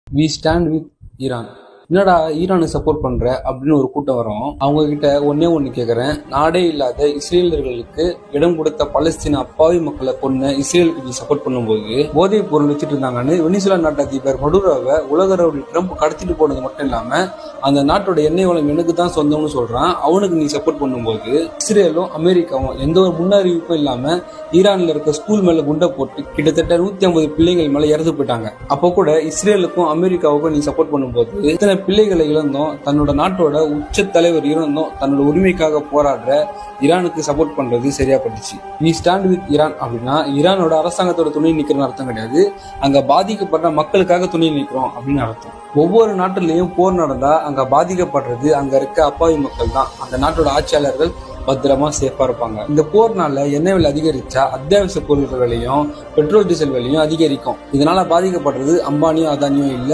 We stand with Iran. என்னடா ஈரானுக்கு support பண்ற அப்படின்னு ஒரு கூட்டம் வரும். அவங்க கிட்ட ஒண்ணு கேக்குறேன், நாடே இல்லாத இஸ்ரேலர்களுக்கு இடம் கொடுத்த பலஸ்தீன அப்பாவி மக்களை கொன்ன இஸ்ரேலுக்கு நீ சப்போர்ட் பண்ணும்போது போதைப் பொருள் வச்சுட்டு இருந்தாங்கன்னு வெனிசுலா நாட்டு அதிபர் மடுரோவை உலக ரவுடி ட்ரம்ப் கடத்திட்டு போனது மட்டும் இல்லாம அந்த நாட்டோட எண்ணெய் வளம் எனக்கு தான் சொந்தம்னு சொல்றான். அவனுக்கு நீ சப்போர்ட் பண்ணும்போது இஸ்ரேலும் அமெரிக்காவும் எந்த ஒரு முன்னறிவிப்பும் இல்லாம ஈரான்ல இருக்க ஸ்கூல் மேல குண்டை போட்டு கிட்டத்தட்ட 150 பிள்ளைகள் மேல இறந்து போயிட்டாங்க. அப்போ கூட இஸ்ரேலுக்கும் அமெரிக்காவுக்கும் நீ சப்போர்ட் பண்ணும்போது இத்தனை பிள்ளைகளை இழந்தோம், தன்னோட நாட்டோட உச்ச தலைவர் இறந்தோம், தன்னோட உரிமைக்காக போராடுற ஈரானுக்கு சப்போர்ட் பண்றது சரியா பட்டுச்சு. வி ஸ்டாண்ட் வித் ஈரான் அப்படின்னா ஈரானோட அரசாங்கத்தோட துணை நிக்கிறன்னு அர்த்தம் கிடையாது, அங்க பாதிக்கப்படுற மக்களுக்காக துணை நிற்கிறோம் அப்படின்னு அர்த்தம். ஒவ்வொரு நாட்டிலையும் போர் நடந்தா அங்க பாதிக்கப்படுறது அங்க இருக்க அப்பாவி மக்கள் தான். அந்த நாட்டோட ஆட்சியாளர்கள் பத்திரமா சேஃபா இருப்பாங்க. இந்த போர்னால எண்ணெய் விலை அதிகரிச்சா அத்தியாவசிய பொருட்கள் விலையும் பெட்ரோல் டீசல் விலையும் அதிகரிக்கும். இதனால பாதிக்கப்படுறது அம்பானியும் அதானியும் இல்ல,